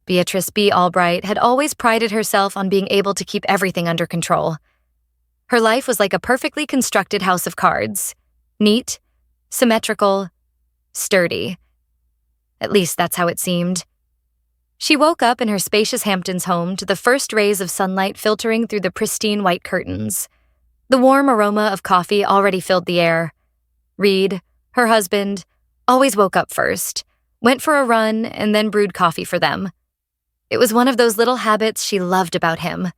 Beatrice B. Albright had always prided herself on being able to keep everything under control. Her life was like a perfectly constructed house of cards. Neat, symmetrical, sturdy. At least that's how it seemed. She woke up in her spacious Hamptons home to the first rays of sunlight filtering through the pristine white curtains. The warm aroma of coffee already filled the air. Reed, her husband, always woke up first, went for a run, and then brewed coffee for them. It was one of those little habits she loved about him.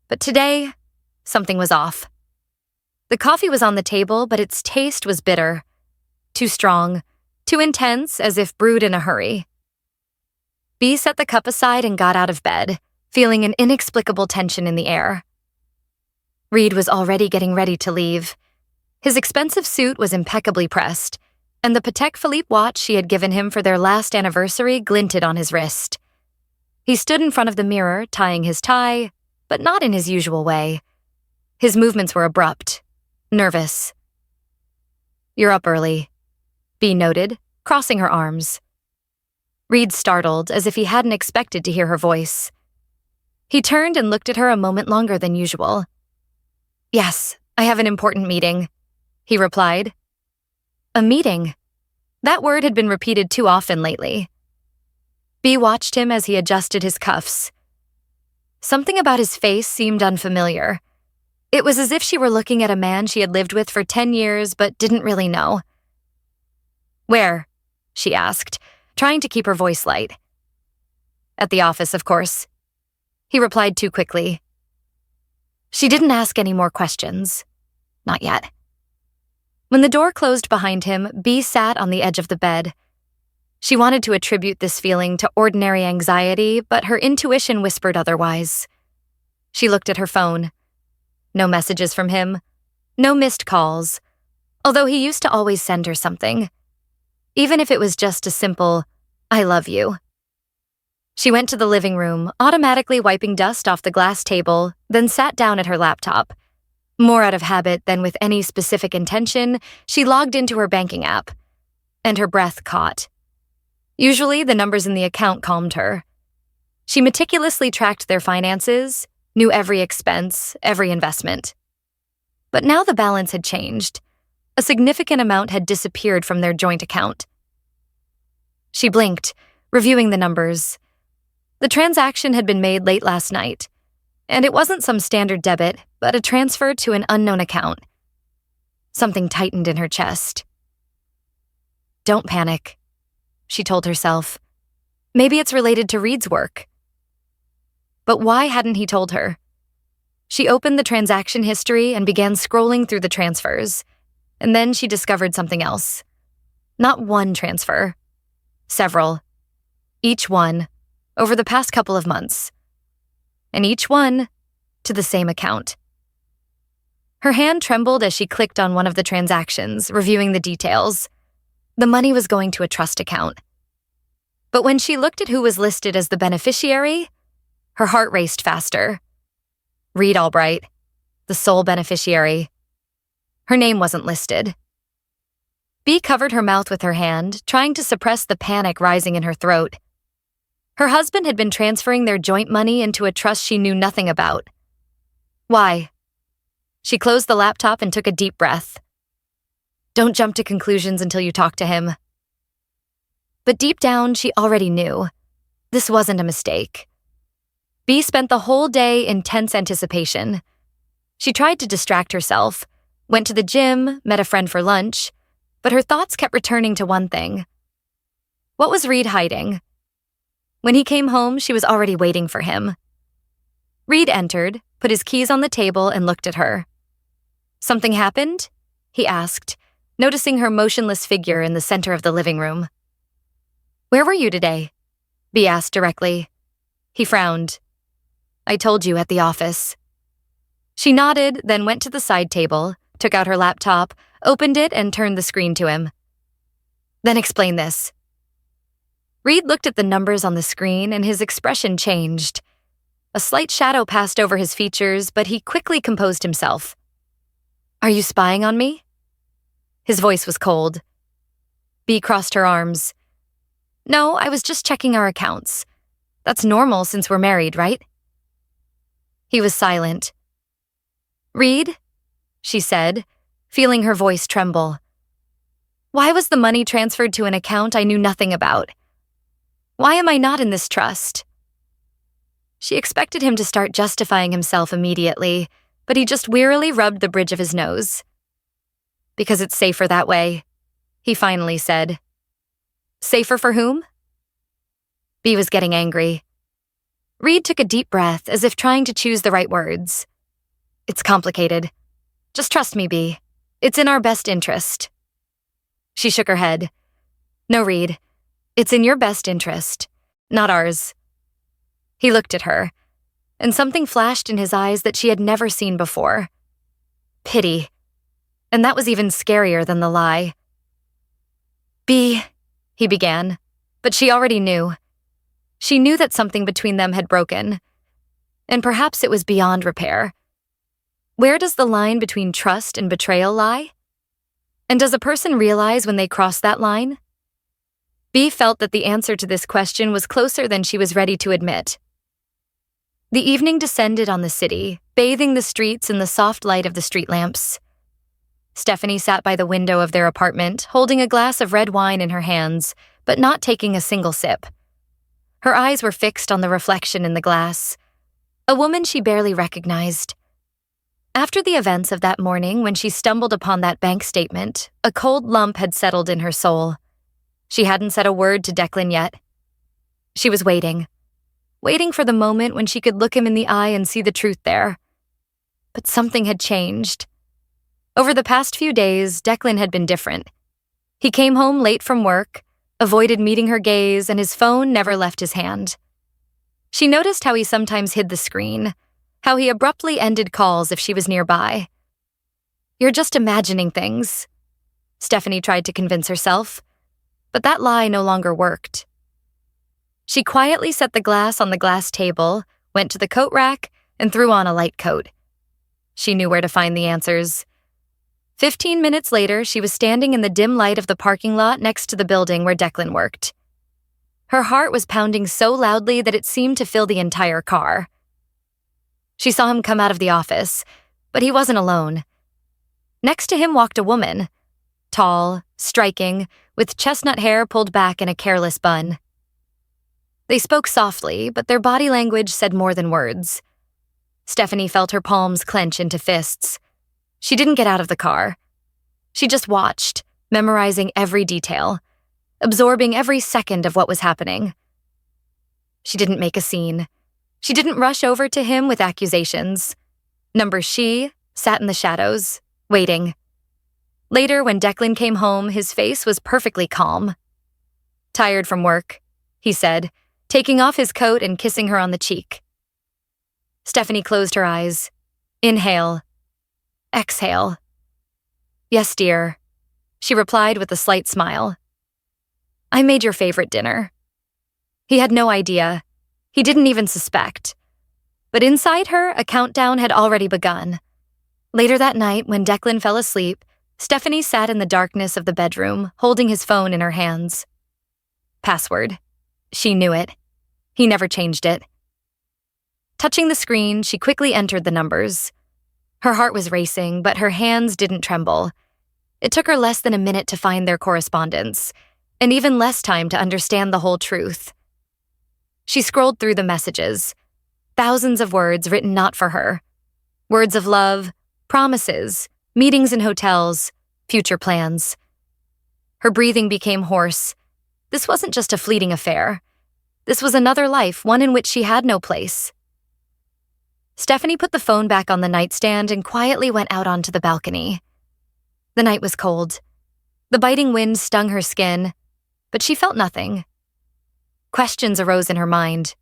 But today, something was off. The coffee was on the table, but its taste was bitter. Too strong, too intense, as if brewed in a hurry. Bea set the cup aside and got out of bed, feeling an inexplicable tension in the air. Reed was already getting ready to leave. His expensive suit was impeccably pressed, and the Patek Philippe watch she had given him for their last anniversary glinted on his wrist. He stood in front of the mirror, tying his tie, but not in his usual way. His movements were abrupt, nervous. "You're up early," Bea noted, crossing her arms. Reed startled, as if he hadn't expected to hear her voice. He turned and looked at her a moment longer than usual. "Yes, I have an important meeting," he replied. A meeting. That word had been repeated too often lately. Bea watched him as he adjusted his cuffs. Something about his face seemed unfamiliar. It was as if she were looking at a man she had lived with for 10 years but didn't really know. "Where?" she asked, trying to keep her voice light. "At the office, of course," he replied too quickly. She didn't ask any more questions. Not yet. When the door closed behind him, Bea sat on the edge of the bed. She wanted to attribute this feeling to ordinary anxiety, but her intuition whispered otherwise. She looked at her phone. No messages from him. No missed calls, although he used to always send her something. Even if it was just a simple, "I love you." She went to the living room, automatically wiping dust off the glass table, then sat down at her laptop. More out of habit than with any specific intention, she logged into her banking app, and her breath caught. Usually, the numbers in the account calmed her. She meticulously tracked their finances, knew every expense, every investment. But now the balance had changed. A significant amount had disappeared from their joint account. She blinked, reviewing the numbers. The transaction had been made late last night, and it wasn't some standard debit, but a transfer to an unknown account. Something tightened in her chest. "Don't panic," she told herself. "Maybe it's related to Reed's work." But why hadn't he told her? She opened the transaction history and began scrolling through the transfers, and then she discovered something else. Not one transfer. Several. Each one, over the past couple of months. And each one to the same account. Her hand trembled as she clicked on one of the transactions, reviewing the details. The money was going to a trust account. But when she looked at who was listed as the beneficiary, her heart raced faster. Reed Albright, the sole beneficiary. Her name wasn't listed. Bea covered her mouth with her hand, trying to suppress the panic rising in her throat. Her husband had been transferring their joint money into a trust she knew nothing about. Why? She closed the laptop and took a deep breath. Don't jump to conclusions until you talk to him. But deep down, she already knew. This wasn't a mistake. Bea spent the whole day in tense anticipation. She tried to distract herself, went to the gym, met a friend for lunch, but her thoughts kept returning to one thing. What was Reed hiding? When he came home, she was already waiting for him. Reed entered, put his keys on the table, and looked at her. "Something happened?" he asked, noticing her motionless figure in the center of the living room. "Where were you today?" Bea asked directly. He frowned. "I told you, at the office." She nodded, then went to the side table, took out her laptop, opened it, and turned the screen to him. "Then explain this." Reed looked at the numbers on the screen, and his expression changed. A slight shadow passed over his features, but he quickly composed himself. "Are you spying on me?" His voice was cold. Bea crossed her arms. "No, I was just checking our accounts. That's normal since we're married, right? He was silent. Reed, she said, feeling her voice tremble. Why was the money transferred to an account I knew nothing about? Why am I not in this trust? She expected him to start justifying himself immediately, but he just wearily rubbed the bridge of his nose. Because it's safer that way, he finally said. Safer for whom? Bea was getting angry. Reed took a deep breath as if trying to choose the right words. It's complicated. Just trust me, Bea. It's in our best interest. She shook her head. No, Reed. It's in your best interest, not ours. He looked at her, and something flashed in his eyes that she had never seen before. Pity. And that was even scarier than the lie. Bea, he began, but she already knew. She knew that something between them had broken, and perhaps it was beyond repair. Where does the line between trust and betrayal lie? And does a person realize when they cross that line? Bea felt that the answer to this question was closer than she was ready to admit. The evening descended on the city, bathing the streets in the soft light of the street lamps. Stephanie sat by the window of their apartment, holding a glass of red wine in her hands, but not taking a single sip. Her eyes were fixed on the reflection in the glass, a woman she barely recognized. After the events of that morning when she stumbled upon that bank statement, a cold lump had settled in her soul. She hadn't said a word to Declan yet. She was waiting for the moment when she could look him in the eye and see the truth there. But something had changed. Over the past few days, Declan had been different. He came home late from work, avoided meeting her gaze, and his phone never left his hand. She noticed how he sometimes hid the screen, how he abruptly ended calls if she was nearby. You're just imagining things, Stephanie tried to convince herself, but that lie no longer worked. She quietly set the glass on the glass table, went to the coat rack, and threw on a light coat. She knew where to find the answers. 15 minutes later, she was standing in the dim light of the parking lot next to the building where Declan worked. Her heart was pounding so loudly that it seemed to fill the entire car. She saw him come out of the office, but he wasn't alone. Next to him walked a woman, tall, striking, with chestnut hair pulled back in a careless bun. They spoke softly, but their body language said more than words. Stephanie felt her palms clench into fists. She didn't get out of the car. She just watched, memorizing every detail, absorbing every second of what was happening. She didn't make a scene. She didn't rush over to him with accusations. Number she sat in the shadows, waiting. Later, when Declan came home, his face was perfectly calm. Tired from work, he said, taking off his coat and kissing her on the cheek. Stephanie closed her eyes. Inhale. Exhale. Yes, dear, she replied with a slight smile. I made your favorite dinner. He had no idea. He didn't even suspect. But inside her, a countdown had already begun. Later that night, when Declan fell asleep, Stephanie sat in the darkness of the bedroom, holding his phone in her hands. Password. She knew it. He never changed it. Touching the screen, she quickly entered the numbers. Her heart was racing, but her hands didn't tremble. It took her less than a minute to find their correspondence, and even less time to understand the whole truth. She scrolled through the messages, thousands of words written not for her. Words of love, promises, meetings in hotels, future plans. Her breathing became hoarse. This wasn't just a fleeting affair. This was another life, one in which she had no place. Stephanie put the phone back on the nightstand and quietly went out onto the balcony. The night was cold. The biting wind stung her skin, but she felt nothing. Questions arose in her mind.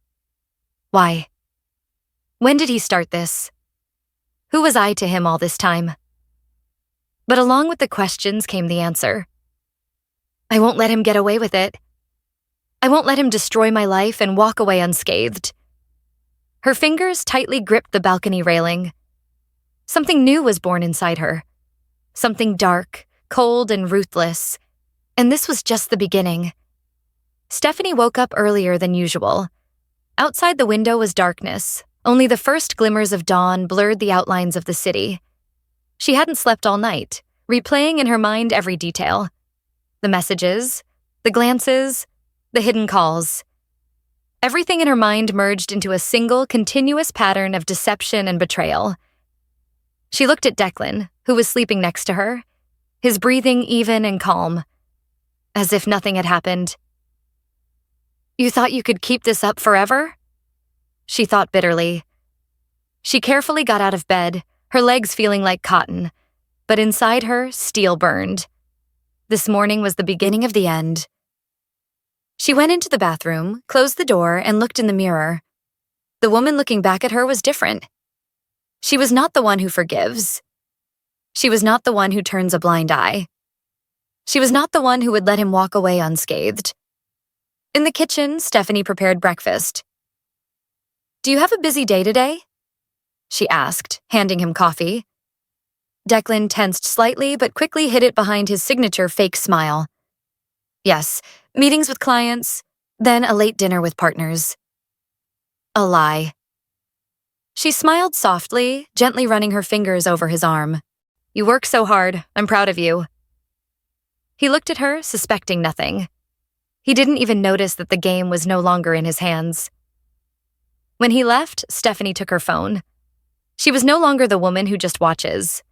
Why? When did he start this? Who was I to him all this time? But along with the questions came the answer. I won't let him get away with it. I won't let him destroy my life and walk away unscathed. Her fingers tightly gripped the balcony railing. Something new was born inside her. Something dark, cold, and ruthless. And this was just the beginning. Stephanie woke up earlier than usual. Outside the window was darkness. Only the first glimmers of dawn blurred the outlines of the city. She hadn't slept all night, replaying in her mind every detail. The messages, the glances, the hidden calls. Everything in her mind merged into a single, continuous pattern of deception and betrayal. She looked at Declan, who was sleeping next to her, his breathing even and calm, as if nothing had happened. "You thought you could keep this up forever?" She thought bitterly. She carefully got out of bed, her legs feeling like cotton, but inside her, steel burned. This morning was the beginning of the end. She went into the bathroom, closed the door, and looked in the mirror. The woman looking back at her was different. She was not the one who forgives. She was not the one who turns a blind eye. She was not the one who would let him walk away unscathed. In the kitchen, Stephanie prepared breakfast. "Do you have a busy day today?" she asked, handing him coffee. Declan tensed slightly but quickly hid it behind his signature fake smile. "Yes, meetings with clients, then a late dinner with partners." A lie. She smiled softly, gently running her fingers over his arm. "You work so hard. I'm proud of you." He looked at her, suspecting nothing. He didn't even notice that the game was no longer in his hands. When he left, Stephanie took her phone. She was no longer the woman who just watches.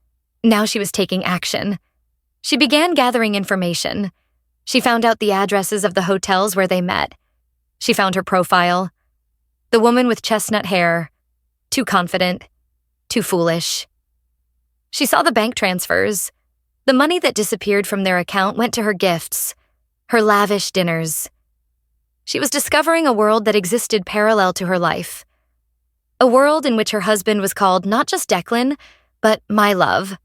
Now she was taking action. She began gathering information. She found out the addresses of the hotels where they met. She found her profile. The woman with chestnut hair. Too confident. Too foolish. She saw the bank transfers. The money that disappeared from their account went to her gifts, her lavish dinners. She was discovering a world that existed parallel to her life. A world in which her husband was called not just Declan, but my love,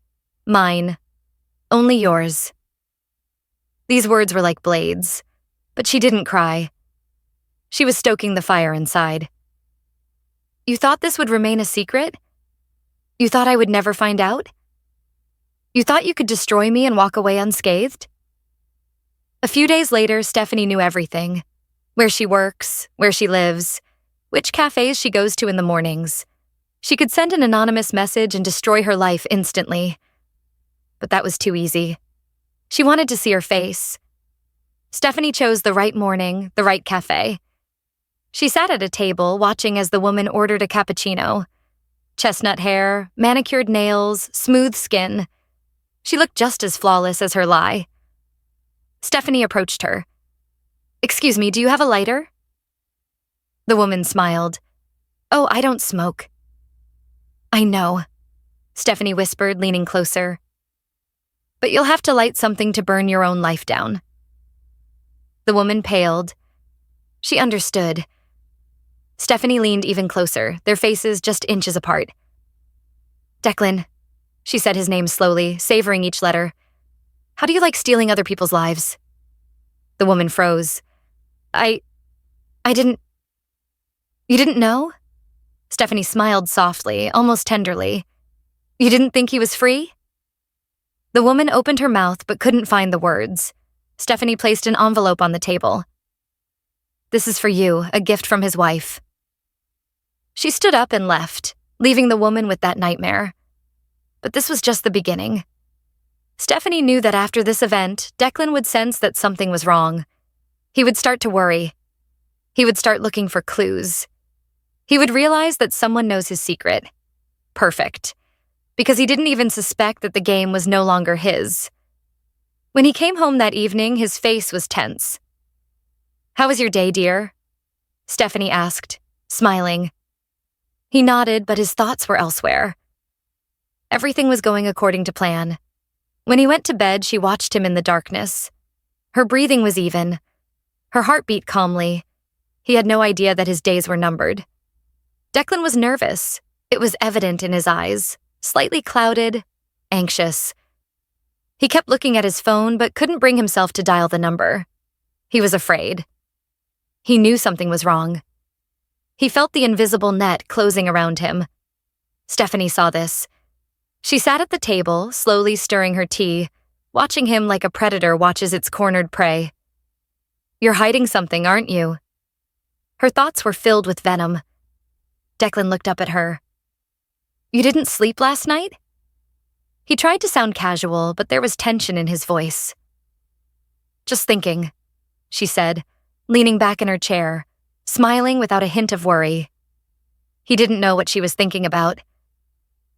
mine, only yours. These words were like blades, but she didn't cry. She was stoking the fire inside. "You thought this would remain a secret? You thought I would never find out? You thought you could destroy me and walk away unscathed?" A few days later, Stephanie knew everything. Where she works, where she lives, which cafes she goes to in the mornings. She could send an anonymous message and destroy her life instantly. But that was too easy. She wanted to see her face. Stephanie chose the right morning, the right cafe. She sat at a table, watching as the woman ordered a cappuccino. Chestnut hair, manicured nails, smooth skin. She looked just as flawless as her lie. Stephanie approached her. "Excuse me, do you have a lighter?" The woman smiled. "Oh, I don't smoke." "I know," Stephanie whispered, leaning closer. "But you'll have to light something to burn your own life down." The woman paled. She understood. Stephanie leaned even closer, their faces just inches apart. "Declan," she said his name slowly, savoring each letter. "How do you like stealing other people's lives?" The woman froze. I didn't... You didn't know?" Stephanie smiled softly, almost tenderly. "You didn't think he was free?" The woman opened her mouth but couldn't find the words. Stephanie placed an envelope on the table. "This is for you, a gift from his wife." She stood up and left, leaving the woman with that nightmare. But this was just the beginning. Stephanie knew that after this event, Declan would sense that something was wrong. He would start to worry. He would start looking for clues. He would realize that someone knows his secret. Perfect. Because he didn't even suspect that the game was no longer his. When he came home that evening, his face was tense. "How was your day, dear?" Stephanie asked, smiling. He nodded, but his thoughts were elsewhere. Everything was going according to plan. When he went to bed, she watched him in the darkness. Her breathing was even. Her heart beat calmly. He had no idea that his days were numbered. Declan was nervous. It was evident in his eyes, slightly clouded, anxious. He kept looking at his phone but couldn't bring himself to dial the number. He was afraid. He knew something was wrong. He felt the invisible net closing around him. Stephanie saw this. She sat at the table, slowly stirring her tea, watching him like a predator watches its cornered prey. "You're hiding something, aren't you?" Her thoughts were filled with venom. Declan looked up at her. "You didn't sleep last night?" He tried to sound casual, but there was tension in his voice. "Just thinking," she said, leaning back in her chair, smiling without a hint of worry. He didn't know what she was thinking about.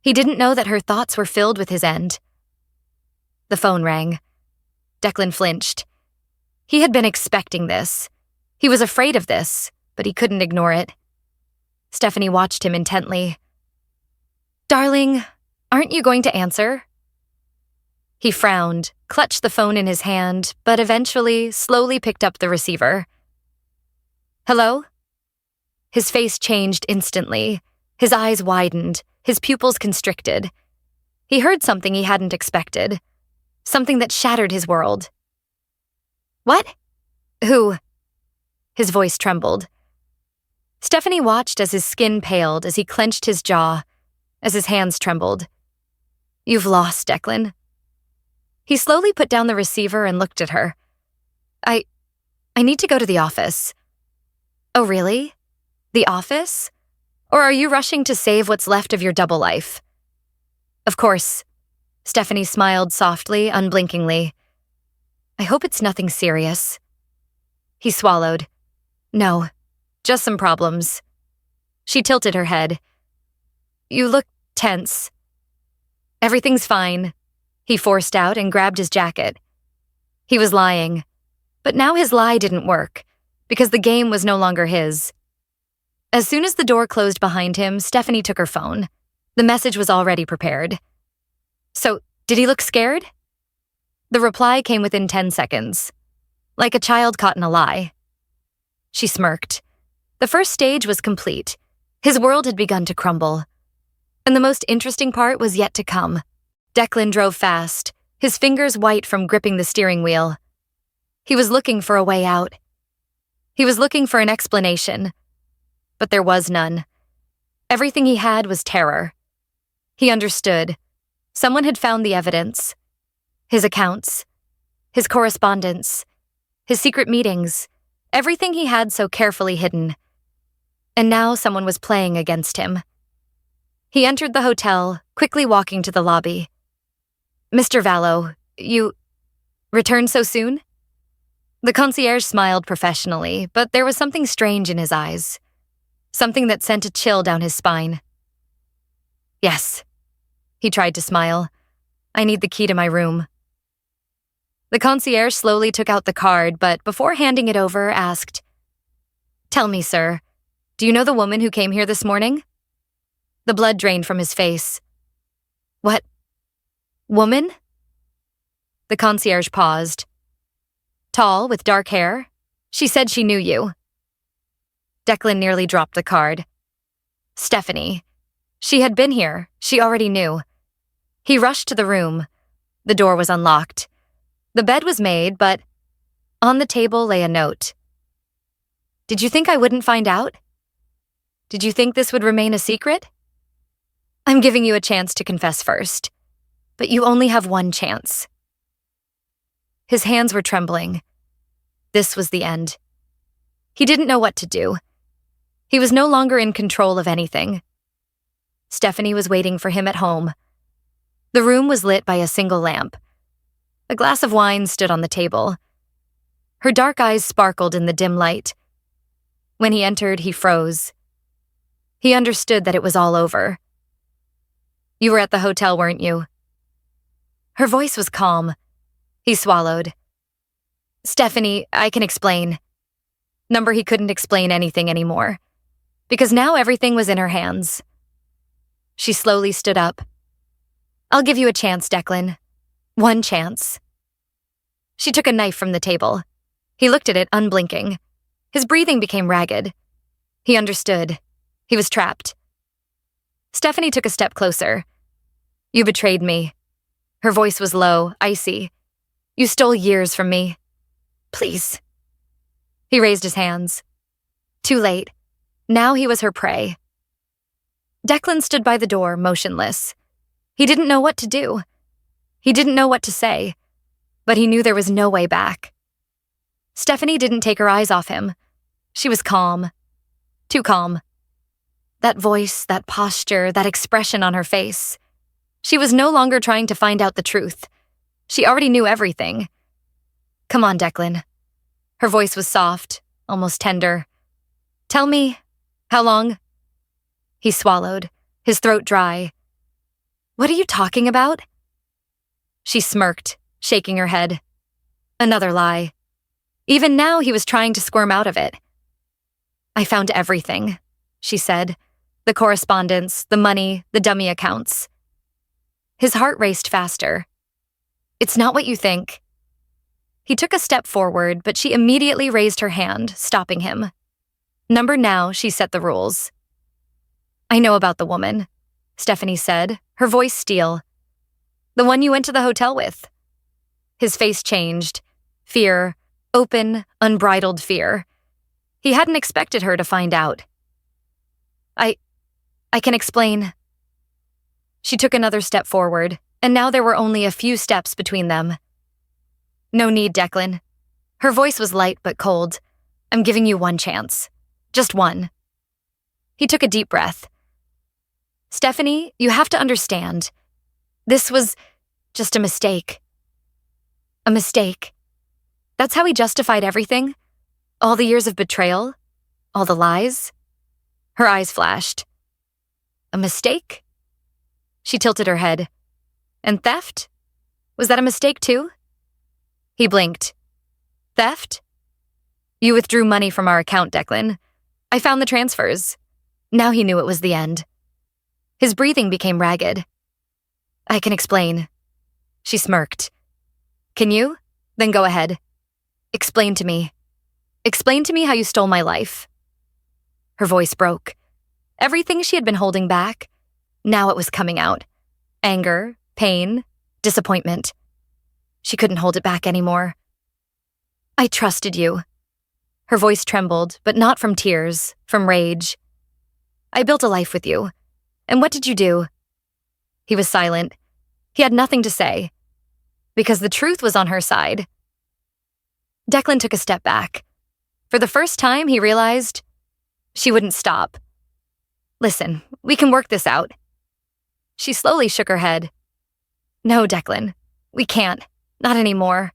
He didn't know that her thoughts were filled with his end. The phone rang. Declan flinched. He had been expecting this. He was afraid of this, but he couldn't ignore it. Stephanie watched him intently. "Darling, aren't you going to answer?" He frowned, clutched the phone in his hand, but eventually slowly picked up the receiver. "Hello?" His face changed instantly. His eyes widened, his pupils constricted. He heard something he hadn't expected. Something that shattered his world. "What? Who?" His voice trembled. Stephanie watched as his skin paled, as he clenched his jaw, as his hands trembled. "You've lost, Declan." He slowly put down the receiver and looked at her. I need to go to the office." "Oh, really? The office? Or are you rushing to save what's left of your double life?" "Of course." Stephanie smiled softly, unblinkingly. "I hope it's nothing serious." He swallowed. "No, just some problems." She tilted her head. "You look tense." "Everything's fine," he forced out and grabbed his jacket. He was lying, but now his lie didn't work, because the game was no longer his. As soon as the door closed behind him, Stephanie took her phone. The message was already prepared. "So, did he look scared?" The reply came within 10 seconds. Like a child caught in a lie. She smirked. The first stage was complete. His world had begun to crumble. And the most interesting part was yet to come. Declan drove fast, his fingers white from gripping the steering wheel. He was looking for a way out. He was looking for an explanation. But there was none. Everything he had was terror. He understood. Someone had found the evidence. His accounts. His correspondence. His secret meetings. Everything he had so carefully hidden. And now someone was playing against him. He entered the hotel, quickly walking to the lobby. "Mr. Vallow, you returned so soon?" The concierge smiled professionally, but there was something strange in his eyes. Something that sent a chill down his spine. "Yes." He tried to smile. "I need the key to my room." The concierge slowly took out the card, but before handing it over, asked, "Tell me, sir, do you know the woman who came here this morning?" The blood drained from his face. "What? Woman?" The concierge paused. "Tall, with dark hair? She said she knew you." Declan nearly dropped the card. Stephanie. She had been here. She already knew. He rushed to the room. The door was unlocked. The bed was made, but on the table lay a note. "Did you think I wouldn't find out? Did you think this would remain a secret? I'm giving you a chance to confess first, but you only have one chance." His hands were trembling. This was the end. He didn't know what to do. He was no longer in control of anything. Stephanie was waiting for him at home. The room was lit by a single lamp. A glass of wine stood on the table. Her dark eyes sparkled in the dim light. When he entered, he froze. He understood that it was all over. "You were at the hotel, weren't you?" Her voice was calm. He swallowed. "Stephanie, I can explain." Number he couldn't explain anything anymore, because now everything was in her hands. She slowly stood up. "I'll give you a chance, Declan. One chance." She took a knife from the table. He looked at it, unblinking. His breathing became ragged. He understood. He was trapped. Stephanie took a step closer. "You betrayed me." Her voice was low, icy. "You stole years from me. Please." He raised his hands. Too late. Now he was her prey. Declan stood by the door, motionless. He didn't know what to do. He didn't know what to say, but he knew there was no way back. Stephanie didn't take her eyes off him. She was calm, too calm. That voice, that posture, that expression on her face. She was no longer trying to find out the truth. She already knew everything. Come on, Declan. Her voice was soft, almost tender. Tell me, how long? He swallowed, his throat dry. What are you talking about? She smirked, shaking her head. Another lie. Even now, he was trying to squirm out of it. I found everything, she said. The correspondence, the money, the dummy accounts. His heart raced faster. It's not what you think. He took a step forward, but she immediately raised her hand, stopping him. Number now, she set the rules. I know about the woman, Stephanie said, her voice steel. The one you went to the hotel with. His face changed. Fear, open, unbridled fear. He hadn't expected her to find out. I can explain. She took another step forward, and now there were only a few steps between them. No need, Declan. Her voice was light but cold. I'm giving you one chance. Just one. He took a deep breath. Stephanie, you have to understand. This was just a mistake. A mistake. That's how he justified everything? All the years of betrayal? All the lies? Her eyes flashed. A mistake? She tilted her head. And theft? Was that a mistake too? He blinked. Theft? You withdrew money from our account, Declan. I found the transfers. Now he knew it was the end. His breathing became ragged. I can explain. She smirked. Can you? Then go ahead. Explain to me. Explain to me how you stole my life. Her voice broke. Everything she had been holding back, now it was coming out. Anger, pain, disappointment. She couldn't hold it back anymore. I trusted you. Her voice trembled, but not from tears, from rage. I built a life with you. And what did you do? He was silent. He had nothing to say. Because the truth was on her side. Declan took a step back. For the first time, he realized she wouldn't stop. Listen, we can work this out. She slowly shook her head. No, Declan, we can't. Not anymore.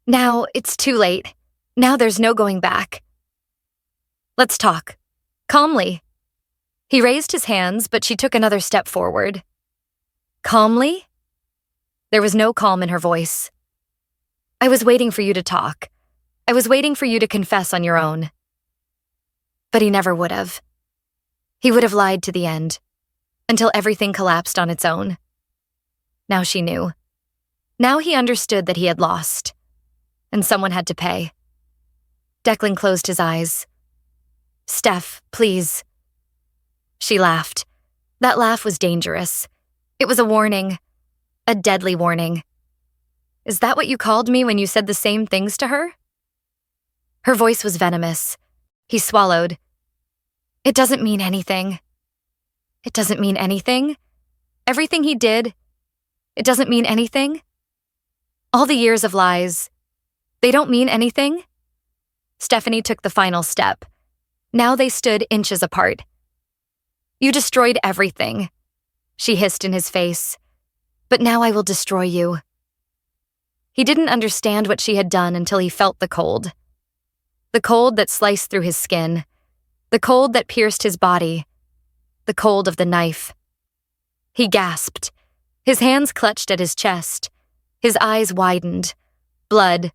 Now it's too late. Now there's no going back. Let's talk. Calmly. He raised his hands, but she took another step forward. Calmly? There was no calm in her voice. I was waiting for you to talk. I was waiting for you to confess on your own. But he never would have. He would have lied to the end, until everything collapsed on its own. Now she knew. Now he understood that he had lost, and someone had to pay. Declan closed his eyes. Steph, please. She laughed. That laugh was dangerous. It was a warning, a deadly warning. Is that what you called me when you said the same things to her? Her voice was venomous. He swallowed. It doesn't mean anything. It doesn't mean anything? Everything he did, it doesn't mean anything? All the years of lies, they don't mean anything? Stephanie took the final step. Now they stood inches apart. You destroyed everything, she hissed in his face. But now I will destroy you. He didn't understand what she had done until he felt the cold. The cold that sliced through his skin. The cold that pierced his body. The cold of the knife. He gasped. His hands clutched at his chest. His eyes widened. Blood,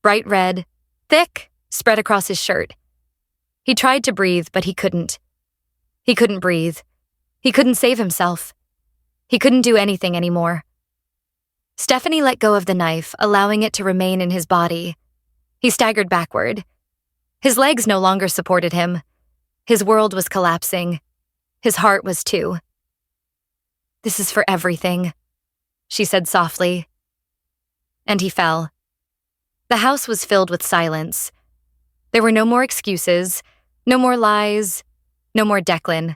bright red, thick, spread across his shirt. He tried to breathe, but he couldn't. He couldn't breathe. He couldn't save himself. He couldn't do anything anymore. Stephanie let go of the knife, allowing it to remain in his body. He staggered backward. His legs no longer supported him. His world was collapsing. His heart was too. This is for everything, she said softly. And he fell. The house was filled with silence. There were no more excuses, no more lies, no more Declan.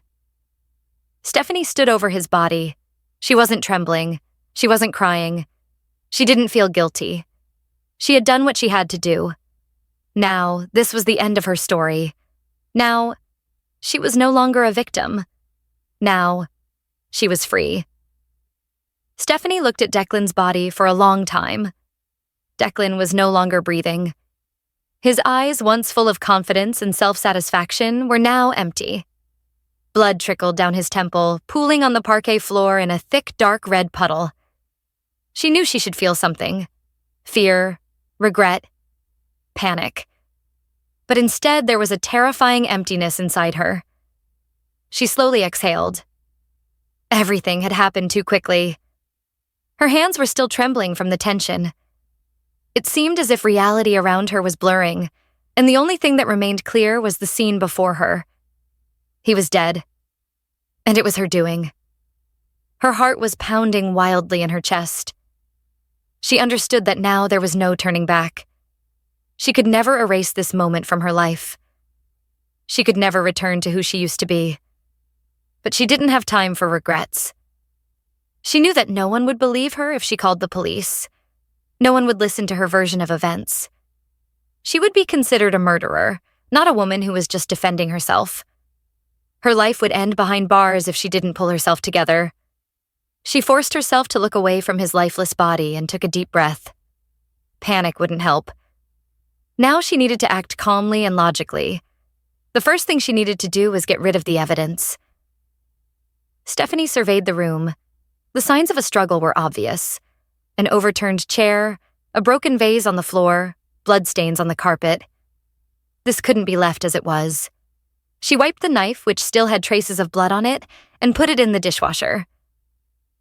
Stephanie stood over his body. She wasn't trembling. She wasn't crying. She didn't feel guilty. She had done what she had to do. Now, this was the end of her story. Now, She was no longer a victim. Now, she was free. Stephanie looked at Declan's body for a long time. Declan was no longer breathing. His eyes, once full of confidence and self-satisfaction, were now empty. Blood trickled down his temple, pooling on the parquet floor in a thick, dark red puddle. She knew she should feel something. Fear, regret, panic. But instead, there was a terrifying emptiness inside her. She slowly exhaled. Everything had happened too quickly. Her hands were still trembling from the tension. It seemed as if reality around her was blurring, and the only thing that remained clear was the scene before her. He was dead, and it was her doing. Her heart was pounding wildly in her chest. She understood that now there was no turning back. She could never erase this moment from her life. She could never return to who she used to be. But she didn't have time for regrets. She knew that no one would believe her if she called the police. No one would listen to her version of events. She would be considered a murderer, not a woman who was just defending herself. Her life would end behind bars if she didn't pull herself together. She forced herself to look away from his lifeless body and took a deep breath. Panic wouldn't help. Now she needed to act calmly and logically. The first thing she needed to do was get rid of the evidence. Stephanie surveyed the room. The signs of a struggle were obvious. An overturned chair, a broken vase on the floor, bloodstains on the carpet. This couldn't be left as it was. She wiped the knife, which still had traces of blood on it, and put it in the dishwasher.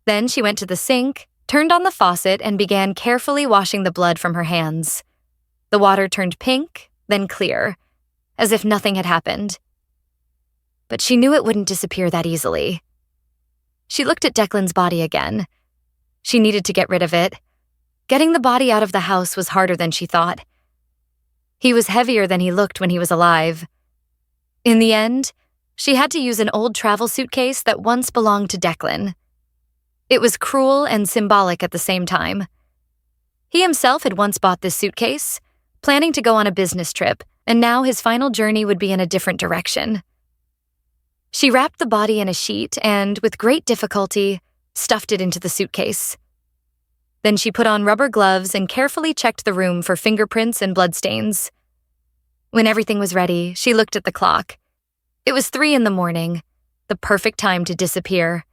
Then she went to the sink, turned on the faucet, and began carefully washing the blood from her hands. The water turned pink, then clear, as if nothing had happened. But she knew it wouldn't disappear that easily. She looked at Declan's body again. She needed to get rid of it. Getting the body out of the house was harder than she thought. He was heavier than he looked when he was alive. In the end, she had to use an old travel suitcase that once belonged to Declan. It was cruel and symbolic at the same time. He himself had once bought this suitcase, planning to go on a business trip, and now his final journey would be in a different direction. She wrapped the body in a sheet and, with great difficulty, stuffed it into the suitcase. Then she put on rubber gloves and carefully checked the room for fingerprints and bloodstains. When everything was ready, she looked at the clock. It was 3 a.m, the perfect time to disappear.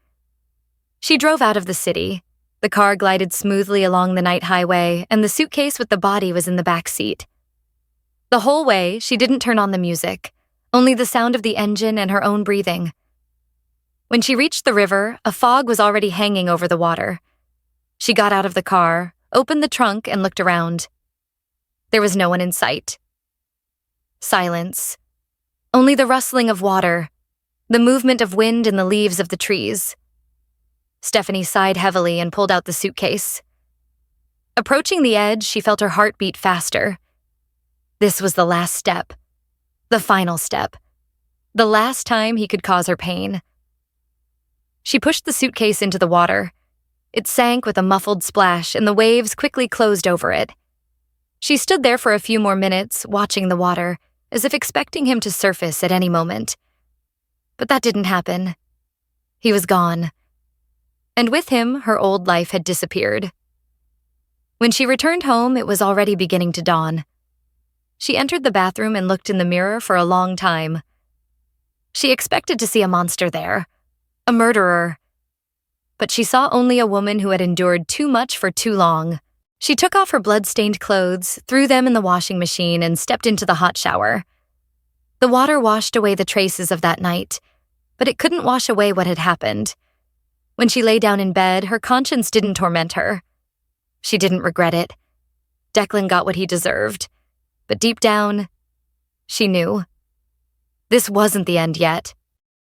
She drove out of the city. The car glided smoothly along the night highway, and the suitcase with the body was in the back seat. The whole way, she didn't turn on the music, only the sound of the engine and her own breathing. When she reached the river, a fog was already hanging over the water. She got out of the car, opened the trunk, and looked around. There was no one in sight. Silence. Only the rustling of water, the movement of wind in the leaves of the trees. Stephanie sighed heavily and pulled out the suitcase. Approaching the edge, she felt her heart beat faster. This was the last step. The final step. The last time he could cause her pain. She pushed the suitcase into the water. It sank with a muffled splash, and the waves quickly closed over it. She stood there for a few more minutes, watching the water, as if expecting him to surface at any moment. But that didn't happen. He was gone. And with him, her old life had disappeared. When she returned home, it was already beginning to dawn. She entered the bathroom and looked in the mirror for a long time. She expected to see a monster there, a murderer. But she saw only a woman who had endured too much for too long. She took off her blood-stained clothes, threw them in the washing machine, and stepped into the hot shower. The water washed away the traces of that night, but it couldn't wash away what had happened. When she lay down in bed, her conscience didn't torment her. She didn't regret it. Declan got what he deserved. But deep down, she knew. This wasn't the end yet.